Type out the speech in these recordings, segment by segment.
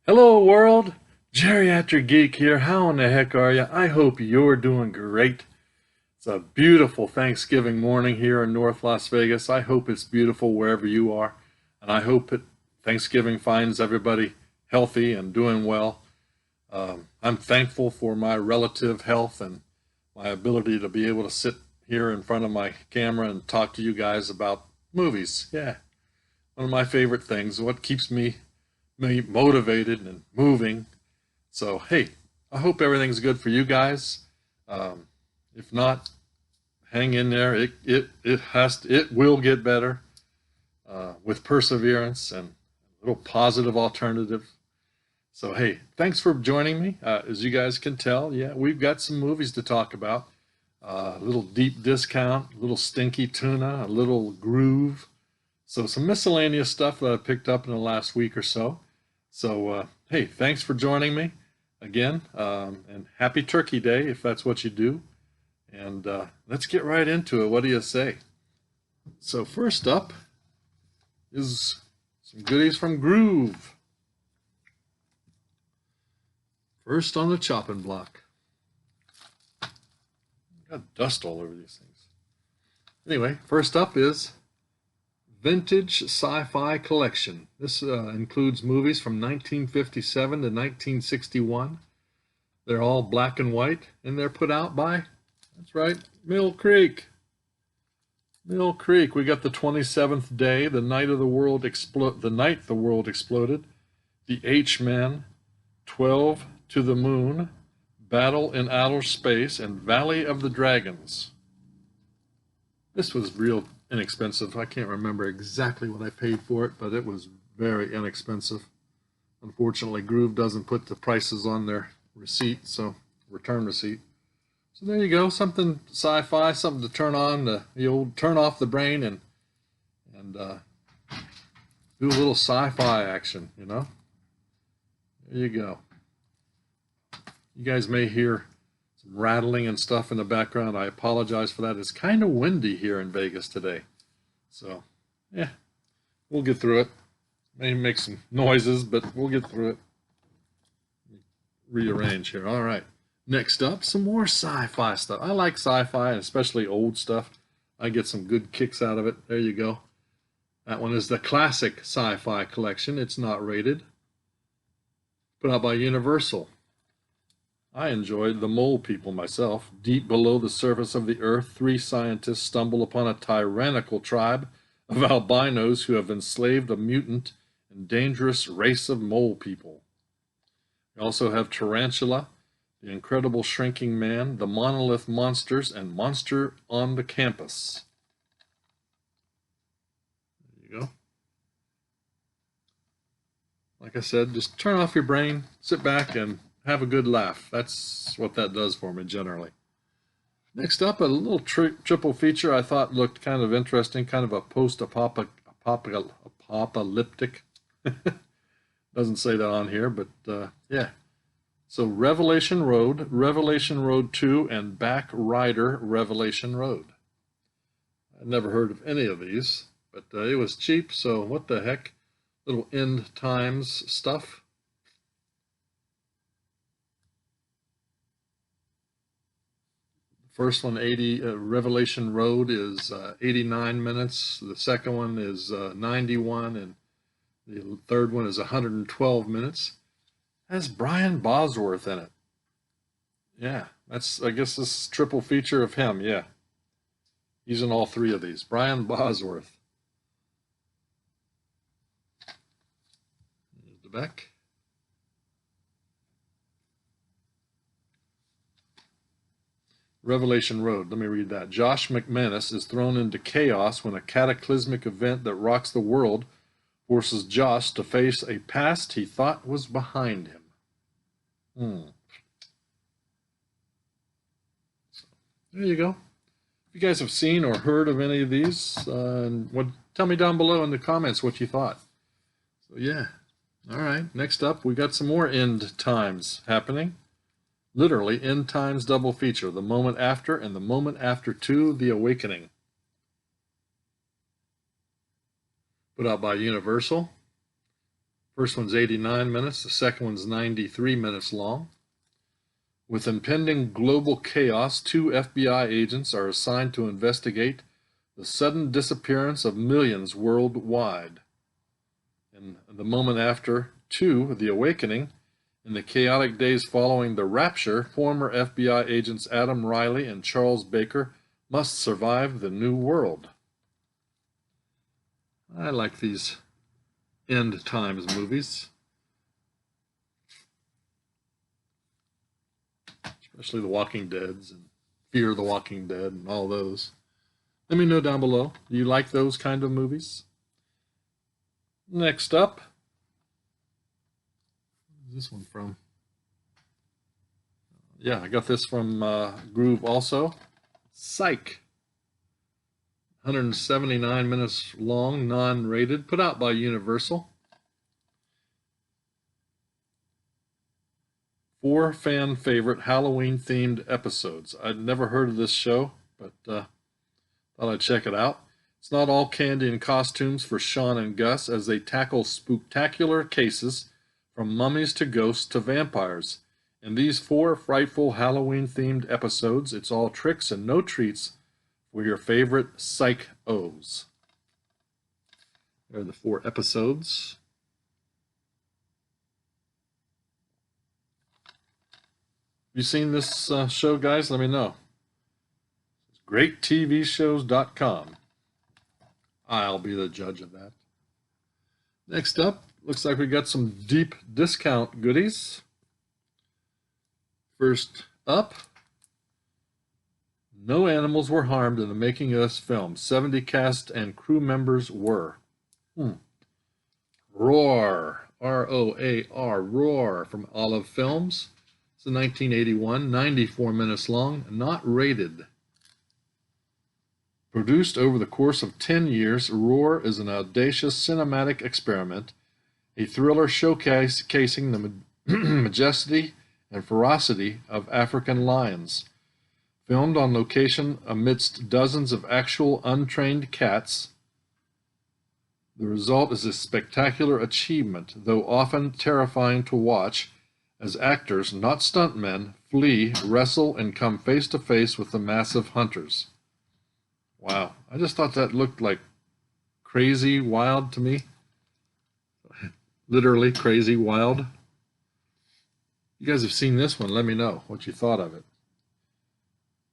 Hello world, Geriatric Geek here. How in the heck are you? I hope you're doing great. It's a beautiful Thanksgiving morning here in North Las Vegas. I hope it's beautiful wherever you are, and I hope that Thanksgiving finds everybody healthy and doing well. I'm thankful for my relative health and my ability to be able to sit here in front of my camera and talk to you guys about movies. Yeah, one of my favorite things, what keeps me motivated and moving. So, hey, I hope everything's good for you guys. Um, if not, hang in there. It will get better with perseverance and a little positive alternative. So, hey, thanks for joining me. As you guys can tell, yeah, we've got some movies to talk about. A little deep discount, a little Stinky Tuna, a little Gruv. So some miscellaneous stuff that I picked up in the last week or so. So, hey, thanks for joining me again, and happy Turkey Day if that's what you do. And let's get right into it. What do you say? So first up is some goodies from Gruv. First on the chopping block. Got dust all over these things. Anyway, first up is Vintage Sci-Fi Collection. This includes movies from 1957 to 1961. They're all black and white, and they're put out by, that's right, Mill Creek. Mill Creek. We got the 27th Day, the night the world exploded, the H-Men, 12 to the Moon, Battle in Outer Space, and Valley of the Dragons. This was real inexpensive. I can't remember exactly what I paid for it, but it was very inexpensive. Unfortunately, Gruv doesn't put the prices on their receipt, so return receipt. So there you go, something sci-fi, something to turn on the old turn off the brain and do a little sci-fi action. There you go. You guys may hear some rattling and stuff in the background. I apologize for that. It's kind of windy here in Vegas today. So, yeah, we'll get through it. May make some noises, but we'll get through it. Rearrange here. All right. Next up, some more sci-fi stuff. I like sci-fi, and especially old stuff. I get some good kicks out of it. There you go. That one is the classic sci-fi collection. It's not rated. Put out by Universal. I enjoyed The Mole People myself. Deep below the surface of the earth, three scientists stumble upon a tyrannical tribe of albinos who have enslaved a mutant and dangerous race of mole people. We also have Tarantula, The Incredible Shrinking Man, The Monolith Monsters, and Monster on the Campus. There you go. Like I said, just turn off your brain, sit back, and have a good laugh. That's what that does for me generally. Next up, a little triple feature I thought looked kind of interesting, kind of a post-apocalyptic. Doesn't say that on here, but yeah. So Revelation Road 2, and Back Rider Revelation Road. I'd never heard of any of these, but it was cheap, so what the heck? Little end times stuff. First one, Revelation Road, is 89 minutes. The second one is 91, and the third one is 112 minutes. Has Brian Bosworth in it. Yeah, I guess this triple feature of him. Yeah, he's in all three of these. Brian Bosworth. There's the back. Revelation Road. Let me read that. Josh McManus is thrown into chaos when a cataclysmic event that rocks the world forces Josh to face a past he thought was behind him. So, there you go. If you guys have seen or heard of any of these, tell me down below in the comments what you thought. So yeah. All right. Next up, we got some more end times happening. Literally, end times double feature, The Moment After and The Moment After 2, The Awakening. Put out by Universal. First one's 89 minutes, the second one's 93 minutes long. With impending global chaos, 2 FBI agents are assigned to investigate the sudden disappearance of millions worldwide. In the moment after 2, The Awakening, in the chaotic days following the rapture, former FBI agents Adam Riley and Charles Baker must survive the new world. I like these end times movies, especially The Walking Deads and Fear the Walking Dead and all those. Let me know down below. Do you like those kind of movies? Next up, where's this one from? Yeah, I got this from Gruv also. Psych. 179 minutes long, non-rated, put out by Universal. 4 fan favorite Halloween-themed episodes. I'd never heard of this show, but thought I'd check it out. It's not all candy and costumes for Sean and Gus as they tackle spooktacular cases from mummies to ghosts to vampires. In these 4 frightful Halloween-themed episodes, it's all tricks and no treats for your favorite psychos. There are the 4 episodes. Have you seen this show, guys? Let me know. GreatTVShows.com. I'll be the judge of that. Next up, looks like we got some deep discount goodies. First up, no animals were harmed in the making of this film. 70 cast and crew members were. Roar, R-O-A-R, Roar from Olive Films. It's a 1981, 94 minutes long, not rated. Produced over the course of 10 years, Roar is an audacious cinematic experiment, a thriller showcasing the majesty and ferocity of African lions. Filmed on location amidst dozens of actual untrained cats, the result is a spectacular achievement, though often terrifying to watch, as actors, not stuntmen, flee, wrestle, and come face to face with the massive hunters. Wow, I just thought that looked like crazy wild to me. Literally crazy wild. You guys have seen this one. Let me know what you thought of it.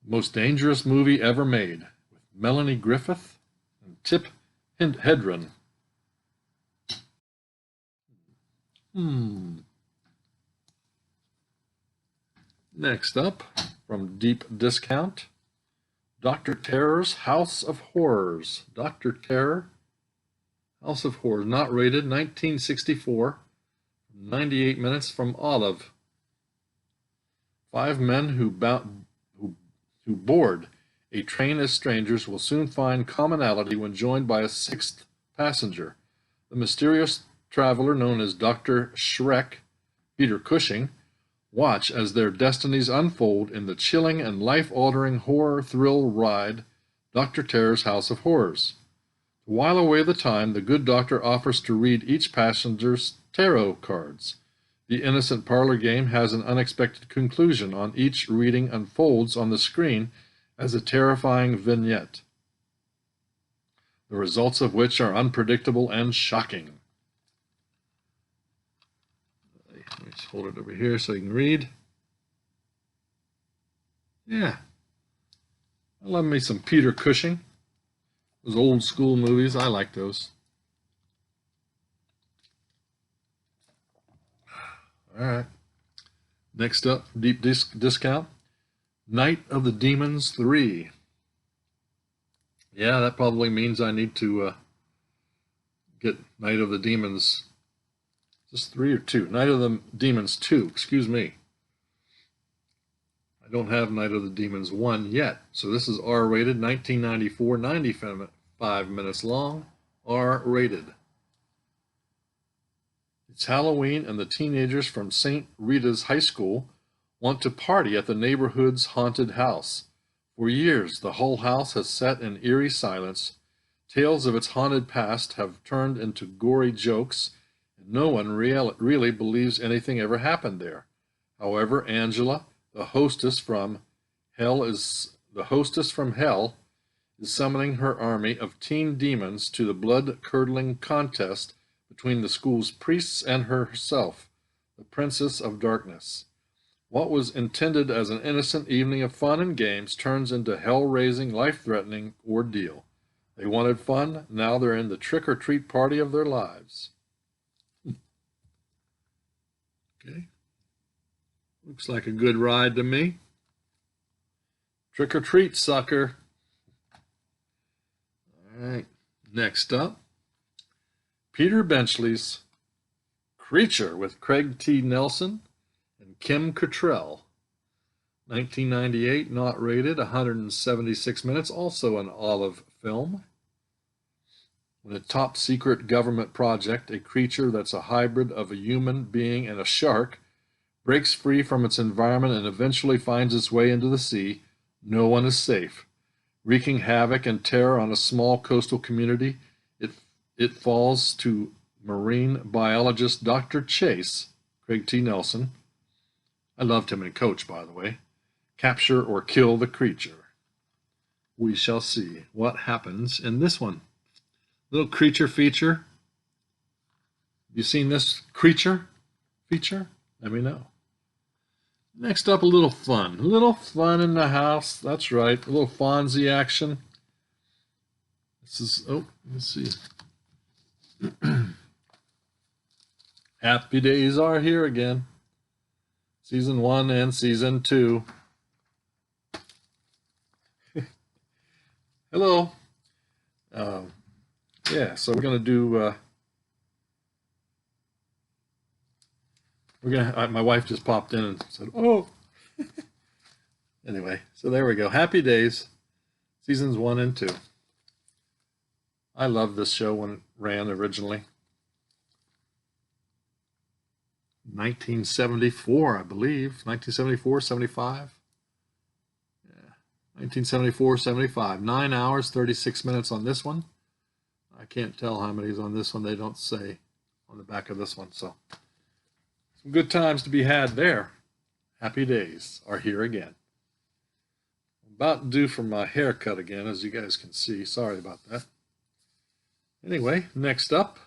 Most dangerous movie ever made, with Melanie Griffith and Tip Hedren. Next up, from Deep Discount, Dr. Terror's House of Horrors. Dr. Terror, House of Horrors, not rated, 1964, 98 minutes from Olive. 5 men who board a train as strangers will soon find commonality when joined by a 6th passenger. The mysterious traveler known as Dr. Shrek, Peter Cushing, watch as their destinies unfold in the chilling and life-altering horror thrill ride, Dr. Terror's House of Horrors. To while away the time, the good doctor offers to read each passenger's tarot cards. The innocent parlor game has an unexpected conclusion on each reading unfolds on the screen as a terrifying vignette, the results of which are unpredictable and shocking. Let me just hold it over here so you can read. Yeah. I love me some Peter Cushing. Those old school movies, I like those. All right. Next up, deep discount. Night of the Demons 3. Yeah, that probably means I need to get Night of the Demons. Is this 3 or 2? Night of the Demons 2, excuse me. I don't have Night of the Demons 1 yet. So this is R-rated, 1994, 95 minutes long, R-rated. It's Halloween and the teenagers from St. Rita's High School want to party at the neighborhood's haunted house. For years, the whole house has sat in eerie silence. Tales of its haunted past have turned into gory jokes, and No one really believes anything ever happened there. However, Angela, the hostess from hell, is summoning her army of teen demons to the blood-curdling contest between the school's priests and herself, the Princess of Darkness. What was intended as an innocent evening of fun and games turns into hell-raising, life-threatening ordeal. They wanted fun, now they're in the trick-or-treat party of their lives. Okay. Looks like a good ride to me. Trick-or-treat, sucker. All right. Next up, Peter Benchley's Creature with Craig T. Nelson and Kim Cattrall. 1998, not rated, 176 minutes, also an Olive film. When a top secret government project, a creature that's a hybrid of a human being and a shark, breaks free from its environment and eventually finds its way into the sea, no one is safe. Wreaking havoc and terror on a small coastal community, it falls to marine biologist Dr. Chase, Craig T. Nelson. I loved him in Coach, by the way. Capture or kill the creature. We shall see what happens in this one. Little creature feature. You seen this creature feature? Let me know. Next up, a little fun. A little fun in the house. That's right. A little Fonzie action. This is, let's see. Happy Days are here again. Season 1 and Season 2. Hello. Yeah, so we're going to do... my wife just popped in and said, oh. Anyway, so there we go. Happy Days, Seasons 1 and 2. I loved this show when it ran originally. 1974, I believe. 1974, 75. Yeah, 1974, 75. 9 hours, 36 minutes on this one. I can't tell how many is on this one. They don't say on the back of this one. So some good times to be had there. Happy Days are here again. I'm about due for my haircut again, as you guys can see. Sorry about that. Anyway, next up.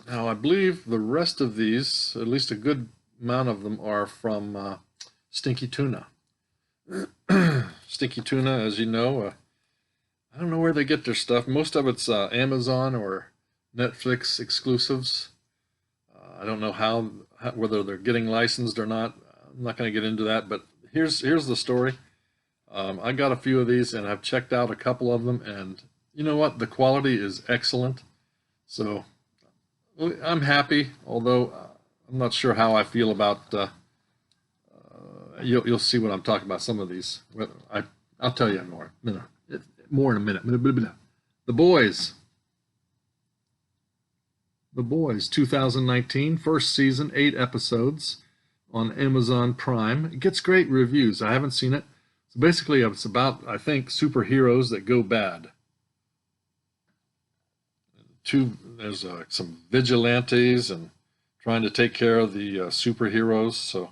Now, I believe the rest of these, at least a good amount of them, are from Stinky Tuna. Stinky Tuna, as you know, I don't know where they get their stuff. Most of it's Amazon or Netflix exclusives. I don't know how whether they're getting licensed or not. I'm not going to get into that, but here's the story. I got a few of these, and I've checked out a couple of them, and you know what? The quality is excellent. So I'm happy, although I'm not sure how I feel about. You'll see what I'm talking about. Some of these, I'll tell you more in a minute. The Boys. The Boys, 2019, first season, 8 episodes on Amazon Prime. It gets great reviews. I haven't seen it. So basically, it's about, I think, superheroes that go bad. There's some vigilantes and trying to take care of the superheroes. So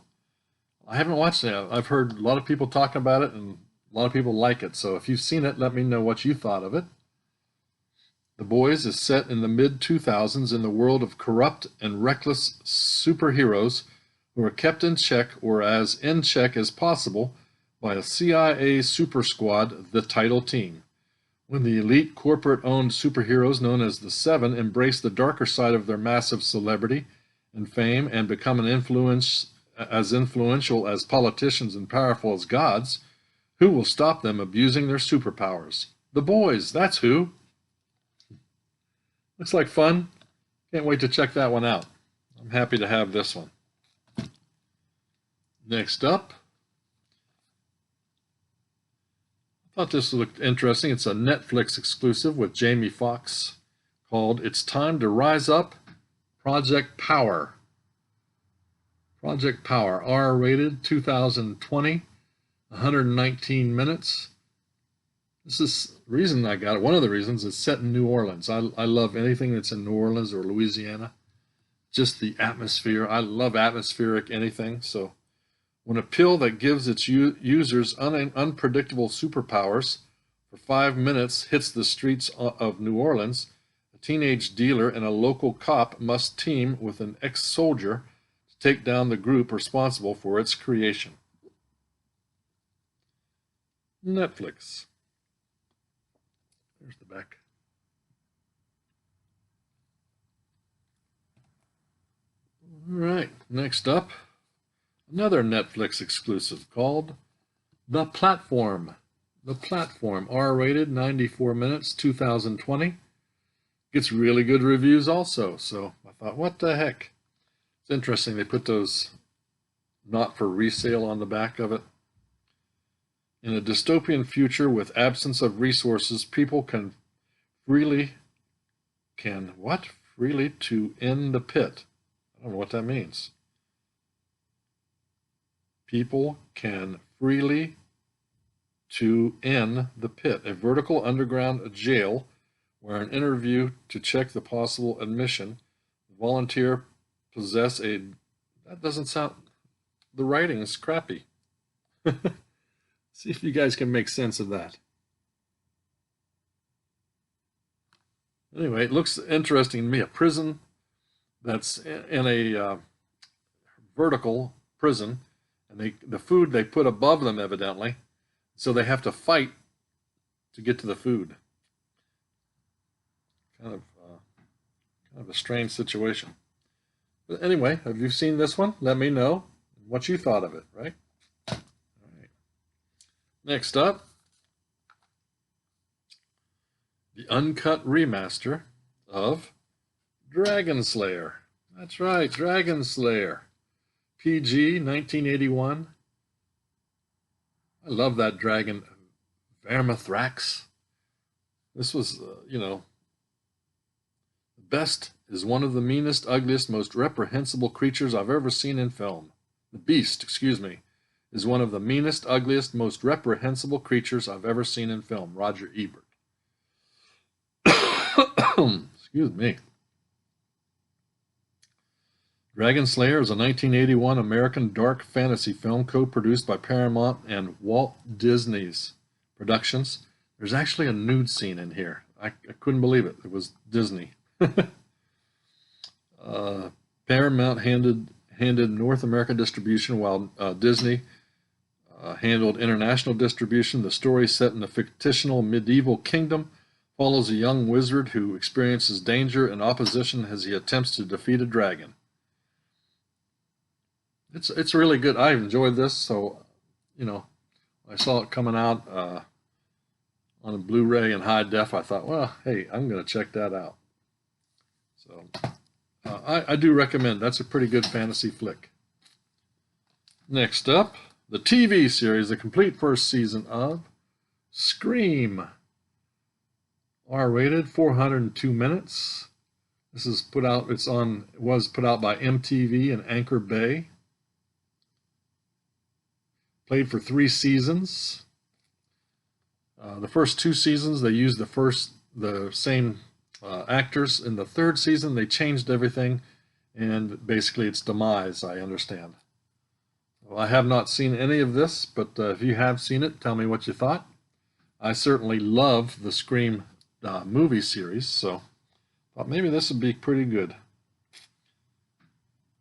I haven't watched it. I've heard a lot of people talking about it, and a lot of people like it. So if you've seen it, let me know what you thought of it. The Boys is set in the mid-2000s in the world of corrupt and reckless superheroes who are kept in check, or as in check as possible, by a CIA super squad, the Title Team. When the elite corporate-owned superheroes known as the Seven embrace the darker side of their massive celebrity and fame and become as influential as politicians and powerful as gods, who will stop them abusing their superpowers? The Boys, that's who. Looks like fun. Can't wait to check that one out. I'm happy to have this one. Next up, I thought this looked interesting. It's a Netflix exclusive with Jamie Foxx called It's Time to Rise Up, Project Power. Project Power, R-rated, 2020, 119 minutes. This is reason I got it, one of the reasons, is set in New Orleans. I love anything that's in New Orleans or Louisiana. Just the atmosphere. I love atmospheric anything. So when a pill that gives its users unpredictable superpowers for 5 minutes hits the streets of New Orleans, a teenage dealer and a local cop must team with an ex-soldier to take down the group responsible for its creation. Netflix. There's the back. All right, next up, another Netflix exclusive called The Platform. The Platform, R-rated, 94 minutes, 2020. Gets really good reviews also, so I thought, what the heck? It's interesting, they put those not for resale on the back of it. In a dystopian future with absence of resources, people can freely to end the pit. I don't know what that means. People can freely to end the pit, a vertical underground jail where an interview to check the possible admission. The volunteer possess a, that doesn't sound, the writing is crappy. See if you guys can make sense of that. Anyway, it looks interesting to me. A prison that's in a vertical prison, and the food they put above them evidently, so they have to fight to get to the food. Kind of a strange situation. But anyway, have you seen this one? Let me know what you thought of it, right? All right. Next up, the uncut remaster of Dragon Slayer. That's right, Dragon Slayer. PG, 1981. I love that dragon, Vermithrax. This was, the best is one of the meanest, ugliest, most reprehensible creatures I've ever seen in film. The beast, is one of the meanest, ugliest, most reprehensible creatures I've ever seen in film. Roger Ebert. Excuse me. Dragon Slayer is a 1981 American dark fantasy film co-produced by Paramount and Walt Disney's Productions. There's actually a nude scene in here. I couldn't believe it. It was Disney. Paramount handled North American distribution while Disney handled international distribution. The story, set in a fictional medieval kingdom, follows a young wizard who experiences danger and opposition as he attempts to defeat a dragon. It's really good. I enjoyed this, so I saw it coming out on a Blu-ray and high def. I thought, well, hey, I'm going to check that out. So I do recommend. That's a pretty good fantasy flick. Next up, the TV series, the complete first season of Scream. R-rated, 402 minutes. This is put out. It was put out by MTV and Anchor Bay. Played for 3 seasons. The first 2 seasons, they used the same actors. In the 3rd season, they changed everything, and basically it's demise, I understand. Well, I have not seen any of this, but if you have seen it, tell me what you thought. I certainly love the Scream movie series, so thought maybe this would be pretty good.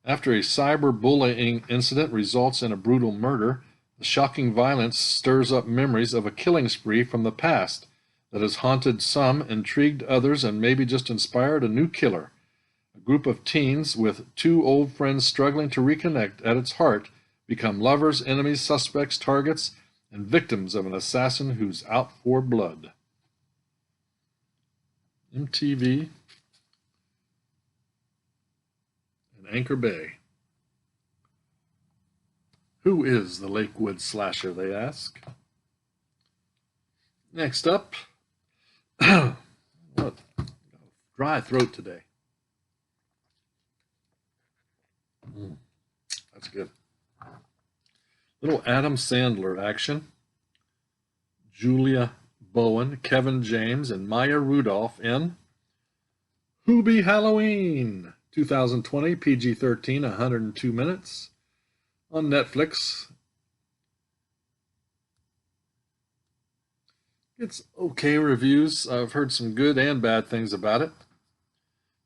After a cyberbullying incident results in a brutal murder, the shocking violence stirs up memories of a killing spree from the past that has haunted some, intrigued others, and maybe just inspired a new killer. A group of teens with 2 old friends struggling to reconnect at its heart become lovers, enemies, suspects, targets, and victims of an assassin who's out for blood. MTV and Anchor Bay. Who is the Lakewood slasher, they ask. Next up, what? Dry throat today. That's good. Little Adam Sandler action. Julia Bowen, Kevin James, and Maya Rudolph in Hoobie Halloween, 2020, PG-13, 102 minutes, on Netflix. It's okay reviews. I've heard some good and bad things about it.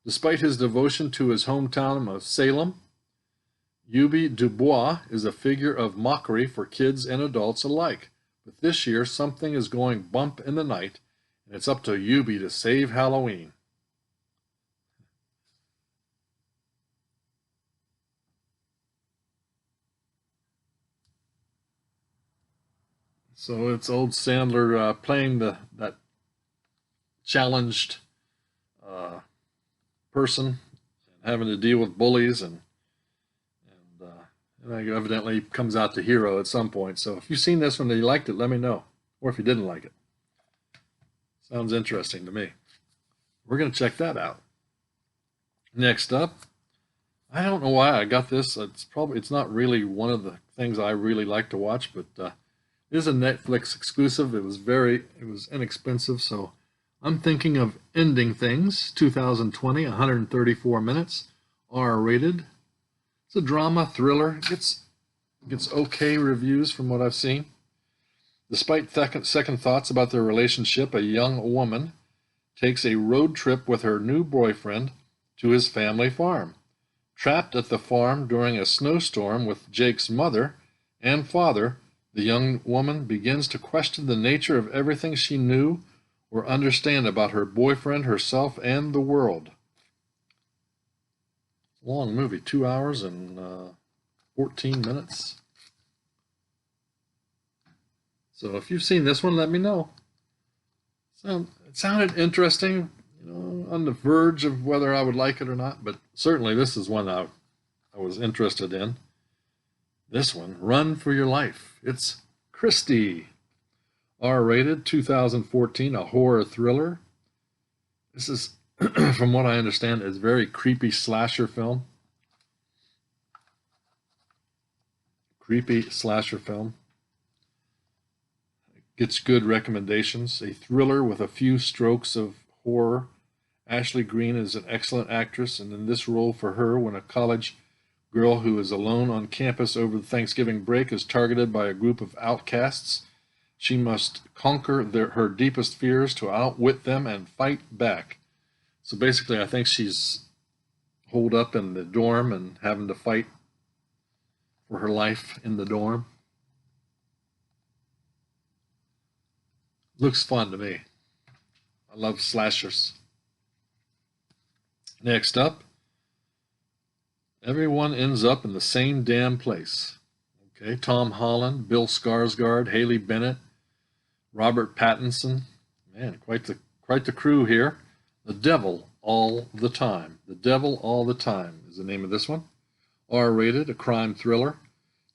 Despite his devotion to his hometown of Salem, Eubie Dubois is a figure of mockery for kids and adults alike. But this year, something is going bump in the night, and it's up to Eubie to save Halloween. So it's old Sandler playing that challenged person and having to deal with bullies, and evidently comes out to hero at some point. So if you've seen this one and you liked it, let me know. Or if you didn't like it. Sounds interesting to me. We're going to check that out. Next up, I don't know why I got this. It's not really one of the things I really like to watch, but it is a Netflix exclusive. It was inexpensive, so I'm thinking of Ending Things, 2020, 134 minutes, R-rated. It's a drama thriller. It gets okay reviews from what I've seen. Despite second thoughts about their relationship, a young woman takes a road trip with her new boyfriend to his family farm. Trapped at the farm during a snowstorm with Jake's mother and father, the young woman begins to question the nature of everything she knew or understand about her boyfriend, herself, and the world. Long movie, 2 hours and 14 minutes. So if you've seen this one, let me know. It sounded interesting, on the verge of whether I would like it or not, but certainly this is one I was interested in. This one, Run for Your Life. It's Christie, R-rated, 2014, a horror thriller. This is, from what I understand, is a very creepy slasher film. Gets good recommendations. A thriller with a few strokes of horror. Ashley Greene is an excellent actress, and in this role for her, when a college girl who is alone on campus over the Thanksgiving break is targeted by a group of outcasts, she must conquer her deepest fears to outwit them and fight back. So basically, I think she's holed up in the dorm and having to fight for her life in the dorm. Looks fun to me. I love slashers. Next up, Everyone Ends Up in the Same Damn Place. Okay, Tom Holland, Bill Skarsgård, Haley Bennett, Robert Pattinson. Man, quite the crew here. The Devil All the Time. The Devil All the Time is the name of this one. R-rated, a crime thriller.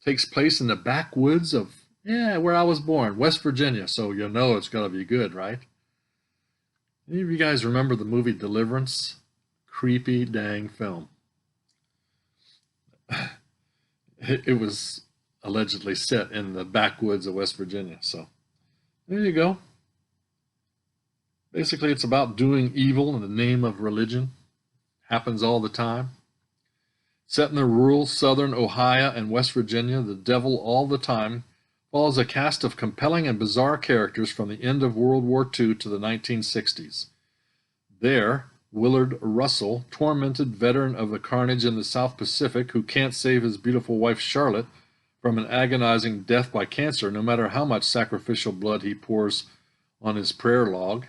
Takes place in the backwoods of, where I was born, West Virginia. So you know it's got to be good, right? Any of you guys remember the movie Deliverance? Creepy dang film. It was allegedly set in the backwoods of West Virginia. So there you go. Basically, it's about doing evil in the name of religion. Happens all the time. Set in the rural southern Ohio and West Virginia, The Devil All the Time follows a cast of compelling and bizarre characters from the end of World War II to the 1960s. There, Willard Russell, tormented veteran of the carnage in the South Pacific who can't save his beautiful wife Charlotte from an agonizing death by cancer, no matter how much sacrificial blood he pours on his prayer log.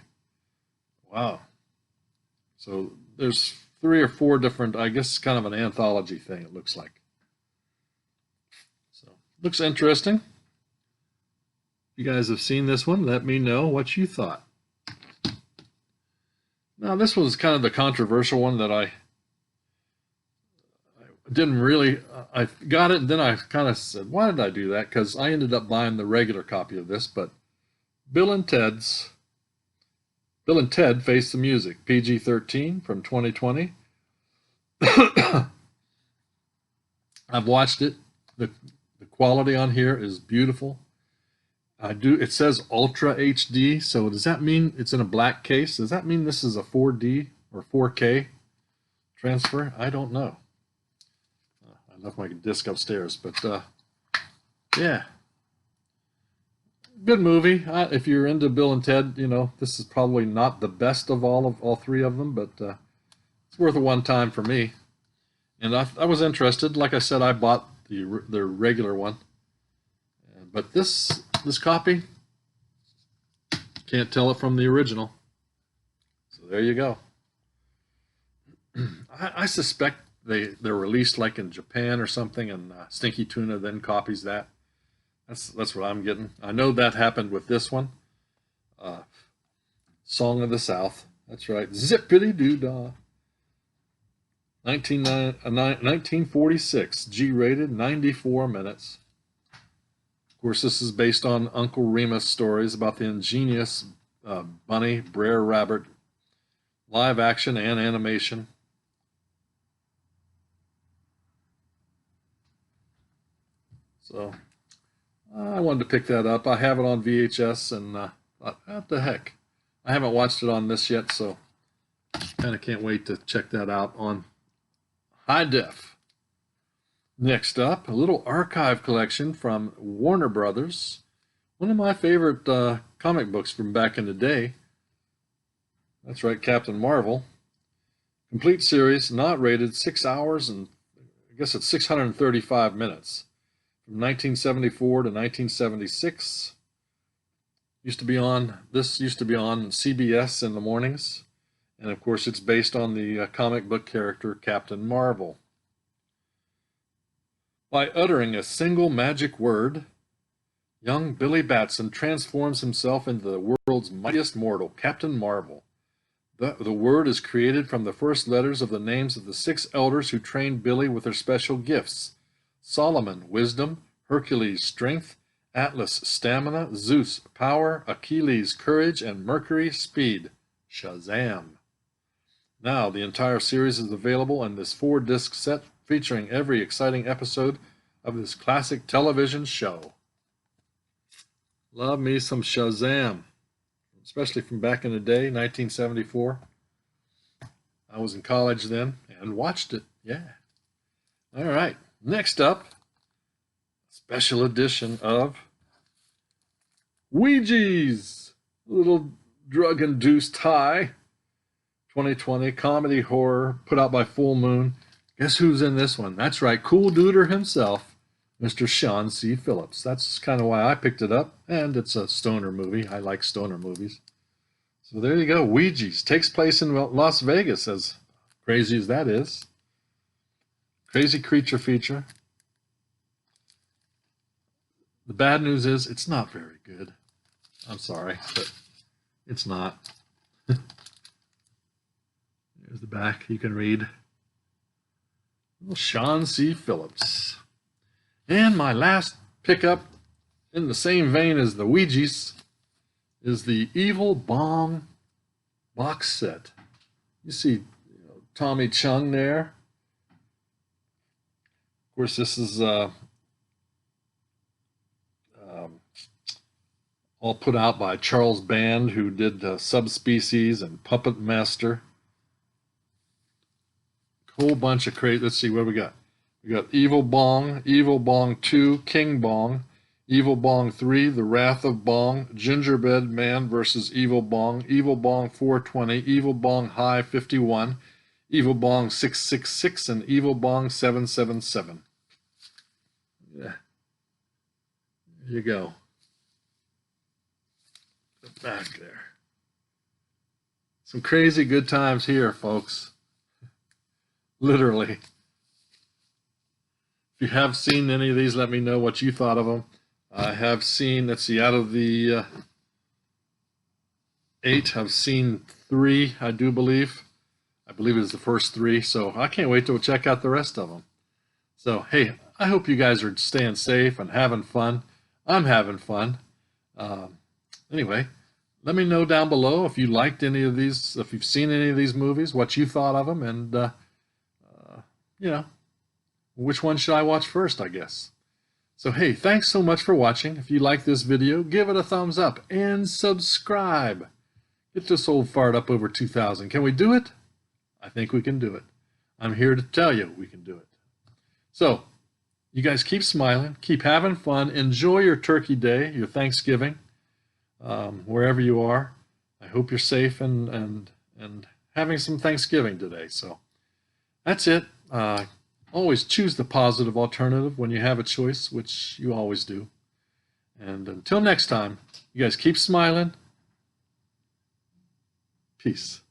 Wow. So there's 3 or 4 different, I guess, kind of an anthology thing, it looks like. So looks interesting. If you guys have seen this one, let me know what you thought. Now, this was kind of the controversial one that I didn't really, I got it, and then I kind of said, why did I do that? Because I ended up buying the regular copy of this, but Bill and Ted Face the Music, PG-13 from 2020. I've watched it. The quality on here is beautiful. I do. It says Ultra HD, so does that mean it's in a black case? Does that mean this is a 4D or 4K transfer? I don't know. I left my disc upstairs, but yeah, good movie. If you're into Bill and Ted, you know this is probably not the best of all three of them, but it's worth a one time for me. And I was interested. Like I said, I bought the regular one, but this copy, can't tell it from the original. So there you go. I suspect they're released like in Japan or something, and Stinky Tuna then copies that. That's what I'm getting. I know that happened with this one. Song of the South. That's right. Zippity doo dah. 1946. G-rated. 94 minutes. Of course, this is based on Uncle Remus stories about the ingenious bunny, Brer Rabbit, live action and animation. So I wanted to pick that up. I have it on VHS, and what the heck? I haven't watched it on this yet, so kind of can't wait to check that out on high def. Next up, a little archive collection from Warner Brothers. One of my favorite comic books from back in the day. That's right, Captain Marvel. Complete series, not rated, 6 hours and I guess it's 635 minutes. From 1974 to 1976. This used to be on CBS in the mornings. And of course, it's based on the comic book character Captain Marvel. By uttering a single magic word, young Billy Batson transforms himself into the world's mightiest mortal, Captain Marvel. The word is created from the first letters of the names of the 6 elders who trained Billy with their special gifts: Solomon, wisdom; Hercules, strength; Atlas, stamina; Zeus, power; Achilles, courage; and Mercury, speed. Shazam! Now, the entire series is available in this 4-disc set, featuring every exciting episode of this classic television show. Love me some Shazam, especially from back in the day, 1974. I was in college then and watched it. Yeah. All right. Next up, special edition of Ouija's Little Drug-Induced High, 2020 comedy horror put out by Full Moon. Guess who's in this one? That's right, Cool Duder himself, Mr. Sean C. Phillips. That's kind of why I picked it up, and it's a stoner movie. I like stoner movies. So there you go, Ouija's. Takes place in Las Vegas, as crazy as that is. Crazy creature feature. The bad news is it's not very good. I'm sorry, but it's not. There's the back. You can read. Little Sean C. Phillips. And my last pickup, in the same vein as the Ouija's, is the Evil Bong box set. You see Tommy Chung there. Of course, this is all put out by Charles Band, who did Subspecies and Puppet Master. Whole bunch of crazy. Let's see what we got. We got Evil Bong 2, King Bong, Evil Bong 3, The Wrath of Bong, Gingerbread Man versus Evil Bong 420, Evil Bong High 51, Evil Bong 666, and Evil Bong 777. Yeah. There you go. Back there. Some crazy good times here, folks. Literally. If you have seen any of these, let me know what you thought of them. I have seen, let's see, out of the 8, I've seen 3, I do believe. I believe it was the first 3, so I can't wait to check out the rest of them. So, hey, I hope you guys are staying safe and having fun. I'm having fun. Anyway, let me know down below if you liked any of these, if you've seen any of these movies, what you thought of them, and, which one should I watch first, I guess. So hey, thanks so much for watching. If you like this video, give it a thumbs up and subscribe. Get this old fart up over 2,000. Can we do it? I think we can do it. I'm here to tell you we can do it. So, you guys keep smiling, keep having fun, enjoy your Turkey Day, your Thanksgiving, wherever you are. I hope you're safe and having some Thanksgiving today. So, that's it. Always choose the positive alternative when you have a choice, which you always do. And until next time, you guys keep smiling. Peace.